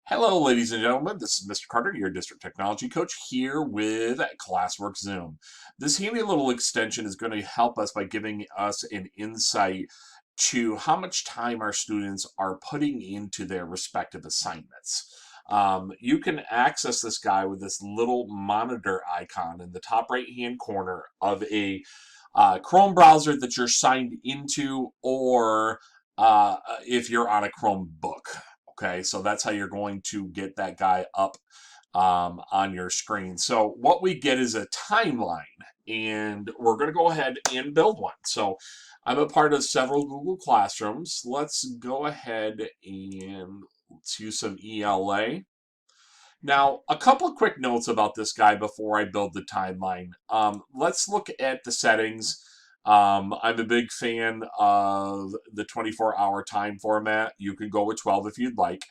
Hello, ladies and gentlemen. This is Mr. Carter, your district technology coach, here with Classwork Zoom. This handy little extension is going to help us by giving us an insight to how much time our students are putting into their respective assignments. You can access this guy with this little monitor icon in the top right hand corner of a Chrome browser that you're signed into, or if you're on a Chromebook. Okay, so that's how you're going to get that guy up on your screen. So what we get is a timeline, and we're going to go ahead and build one. So I'm a part of several Google Classrooms. Let's go ahead and let's use some ELA. Now, a couple of quick notes about this guy before I build the timeline. Let's look at the settings. I'm a big fan of the 24-hour time format. You can go with 12 if you'd like.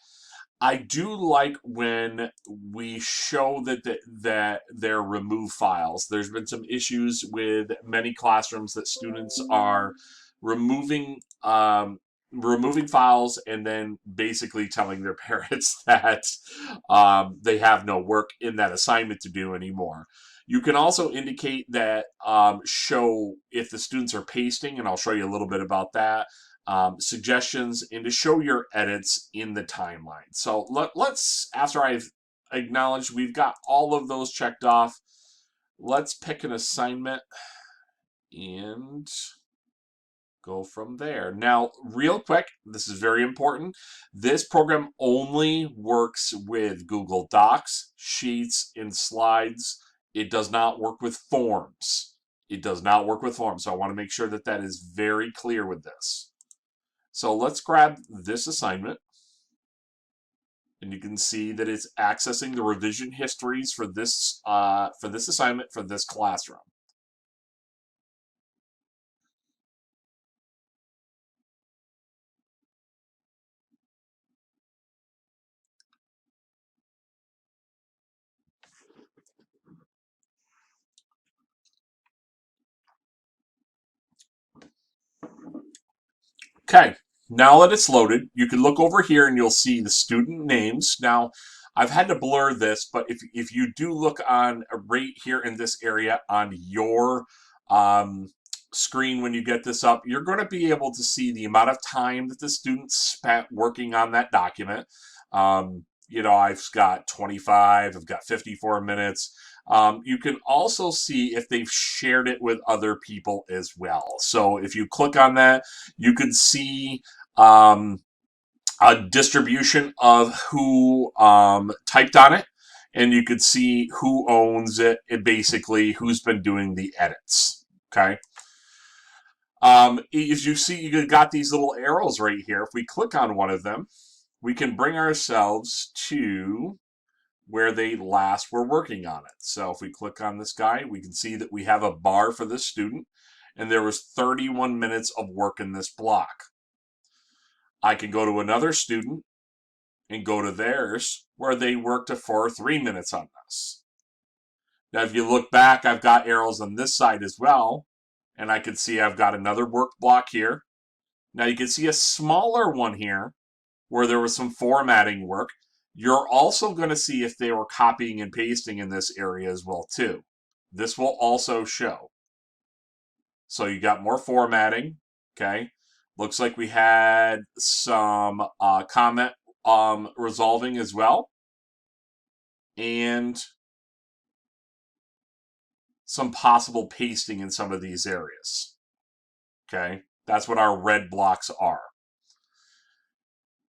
I do like when we show that they're remove files. There's been some issues with many classrooms that students are removing removing files and then basically telling their parents that they have no work in that assignment to do anymore. You can also indicate that show if the students are pasting, and I'll show you a little bit about that. Suggestions, and to show your edits in the timeline. So let's, after I've acknowledged we've got all of those checked off, let's pick an assignment and go from there. Now, real quick, this is very important. This program only works with Google Docs, Sheets, and Slides. It does not work with forms. It does not work with forms. So I want to make sure that that is very clear with this. So let's grab this assignment. And you can see that it's accessing the revision histories for this assignment for this classroom. Okay, now that it's loaded, you can look over here and you'll see the student names. Now, I've had to blur this, but if you do look on right here in this area on your screen when you get this up, you're going to be able to see the amount of time that the students spent working on that document. I've got 25, I've got 54 minutes. You can also see if they've shared it with other people as well. So if you click on that, you can see a distribution of who typed on it, and you could see who owns it and basically who's been doing the edits. Okay. As you see, you got these little arrows right here. If we click on one of them, we can bring ourselves to where they last were working on it. So if we click on this guy, we can see that we have a bar for this student, and there was 31 minutes of work in this block. I can go to another student and go to theirs where they worked for 3 minutes on this. Now, if you look back, I've got arrows on this side as well, and I can see I've got another work block here. Now you can see a smaller one here where there was some formatting work. You're also going to see if they were copying and pasting in this area as well too. This will also show. So you got more formatting. Okay. Looks like we had some comment resolving as well. And some possible pasting in some of these areas. Okay. That's what our red blocks are.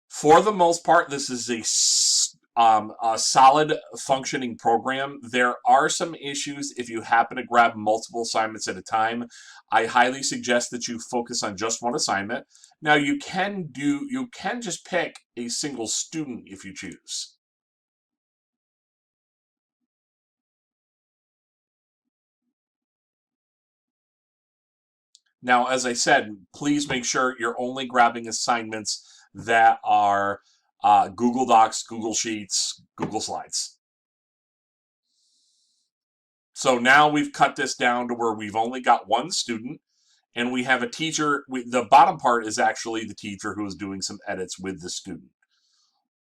For the most part, this is a solid functioning program. There are some issues if you happen to grab multiple assignments at a time. I highly suggest that you focus on just one assignment. Now you can just pick a single student if you choose. Now, as I said, please make sure you're only grabbing assignments that are Google Docs, Google Sheets, Google Slides. So now we've cut this down to where we've only got one student, and we have a teacher. The bottom part is actually the teacher who is doing some edits with the student.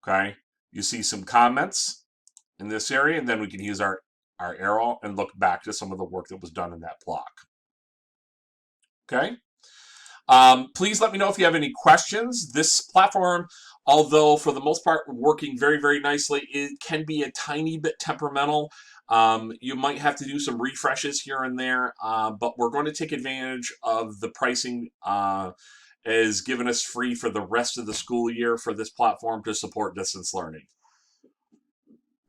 Okay. You see some comments in this area, and then we can use our arrow and look back to some of the work that was done in that block. Okay. Please let me know if you have any questions. This platform, although for the most part working very, very nicely, it can be a tiny bit temperamental. You might have to do some refreshes here and there, but we're going to take advantage of the pricing as given us free for the rest of the school year for this platform to support distance learning.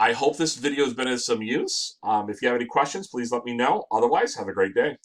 I hope this video has been of some use. If you have any questions, please let me know. Otherwise, have a great day.